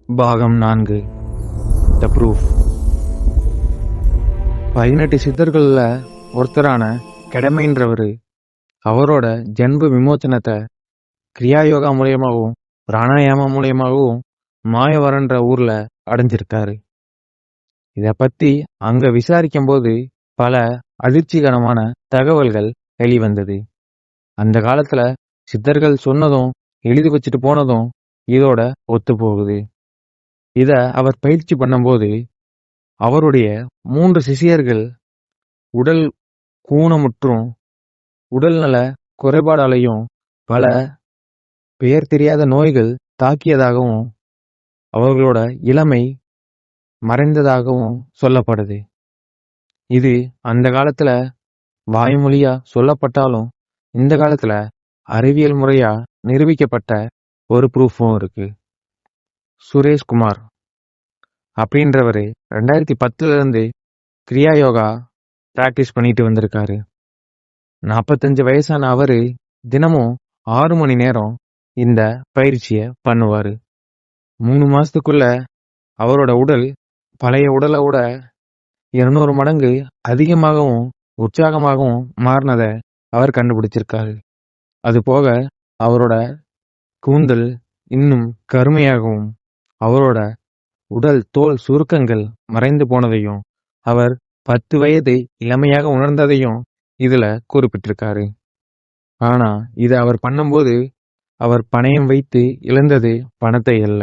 பாகம் 4 the proof. 18 சித்தர்கள்ல ஒருத்தரான கெடமைன்றவரு அவரோட ஜென்ம விமோச்சனத்தை கிரியாயோகா மூலியமாகவும் பிராணாயாமம் மூலியமாகவும் மாயவரன்ற ஊர்ல அடைஞ்சிருக்காரு. இத பத்தி அங்க விசாரிக்கும் போது பல அதிர்ச்சிகரமான தகவல்கள் வெளிவந்தது. அந்த காலத்துல சித்தர்கள் சொன்னதும் எழுதி வச்சுட்டு போனதும் இதோட ஒத்து போகுது. இத அவர் பயிற்சி பண்ணும்போது அவருடைய 3 சிஷியர்கள் உடல் ஊனமுற்றும் உடல்நல குறைபாடாலையும் பல பெயர் தெரியாத நோய்கள் தாக்கியதாகவும் அவர்களோட இளமை மறைந்ததாகவும் சொல்லப்படுது. இது அந்த காலத்துல வாய்மொழியா சொல்லப்பட்டாலும் இந்த காலத்துல அறிவியல் முறையா நிரூபிக்கப்பட்ட ஒரு ப்ரூஃபும் இருக்கு. சுரேஷ்குமார் அப்படின்றவரு 2010 இருந்து கிரியா யோகா பிராக்டிஸ் பண்ணிட்டு வந்திருக்காரு. 45 வயசான அவரு தினமும் 6 மணி நேரம் இந்த பயிற்சிய பண்ணுவாரு. 3 மாசத்துக்குள்ள அவரோட உடல் பழைய உடலை விட 200 மடங்கு அதிகமாகவும் உற்சாகமாகவும் மாறினதை அவர் கண்டுபிடிச்சிருக்காரு. அது போக அவரோட கூந்தல் இன்னும் கருமையாகவும் அவரோட உடல் தோல் சுருக்கங்கள் மறைந்து போனதையும் அவர் 10 வயது இளமையாக உணர்ந்ததையும் இதுல குறிப்பிட்டிருக்காரு. ஆனா இதை அவர் பண்ணும்போது அவர் பணயம் வைத்து இழந்தது பணத்தை அல்ல,